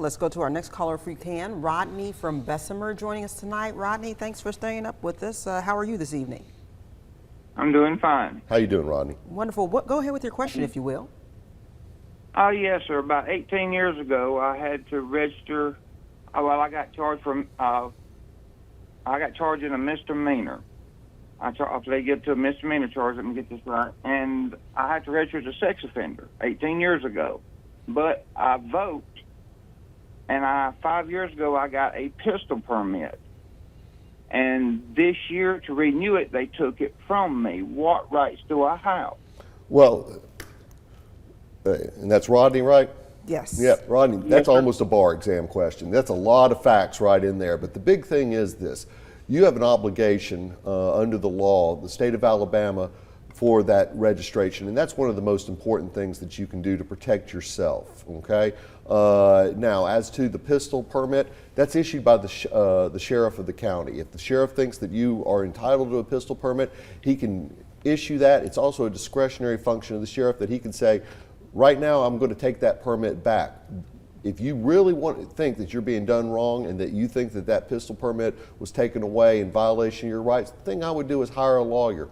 Let's go to our next caller if we can. Rodney from Bessemer joining us tonight. Rodney, thanks for staying up with us. How are you this evening? I'm doing fine. How you doing, Rodney? Wonderful. Go ahead with your question, if you will. Yes, sir. About 18 years ago, I had to register. I got charged in a misdemeanor. They get to a misdemeanor charge. Let me get this right. And I had to register as a sex offender 18 years ago. But I vote, and 5 years ago, I got a pistol permit. And this year, to renew it, they took it from me. What rights do I have? Well, and that's Rodney, right? Yes. Yeah, Rodney, that's sir. almost a bar exam question. That's a lot of facts right in there. But the big thing is this. You have an obligation under the law, the state of Alabama, for that registration, and that's one of the most important things that you can do to protect yourself, okay? Now, as to the pistol permit, that's issued by the sheriff of the county. If the sheriff thinks that you are entitled to a pistol permit, he can issue that. It's also a discretionary function of the sheriff that he can say, right now I'm going to take that permit back. If you really think that you're being done wrong and that you think that that pistol permit was taken away in violation of your rights, the thing I would do is hire a lawyer.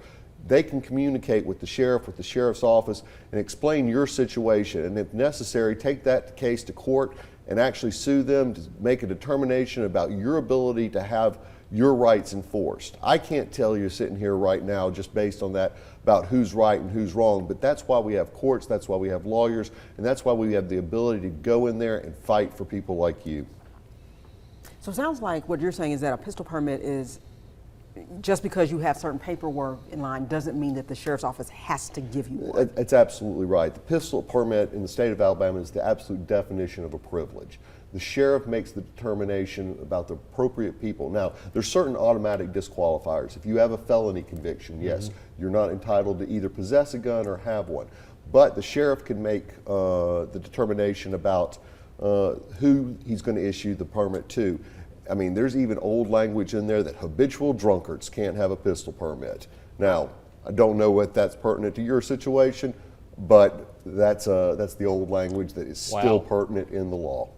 They can communicate with the sheriff's office, and explain your situation. And if necessary, take that case to court and actually sue them to make a determination about your ability to have your rights enforced. I can't tell you sitting here right now just based on that about who's right and who's wrong, but that's why we have courts, that's why we have lawyers, and that's why we have the ability to go in there and fight for people like you. So it sounds like what you're saying is that a pistol permit is, just because you have certain paperwork in line doesn't mean that the sheriff's office has to give you one. It's absolutely right. The pistol permit in the state of Alabama is the absolute definition of a privilege. The sheriff makes the determination about the appropriate people. Now, there's certain automatic disqualifiers. If you have a felony conviction, yes, you're not entitled to either possess a gun or have one. But the sheriff can make the determination about who he's going to issue the permit to. I mean, there's even old language in there that habitual drunkards can't have a pistol permit. Now, I don't know what that's pertinent to your situation, but that's the old language that is still pertinent in the law.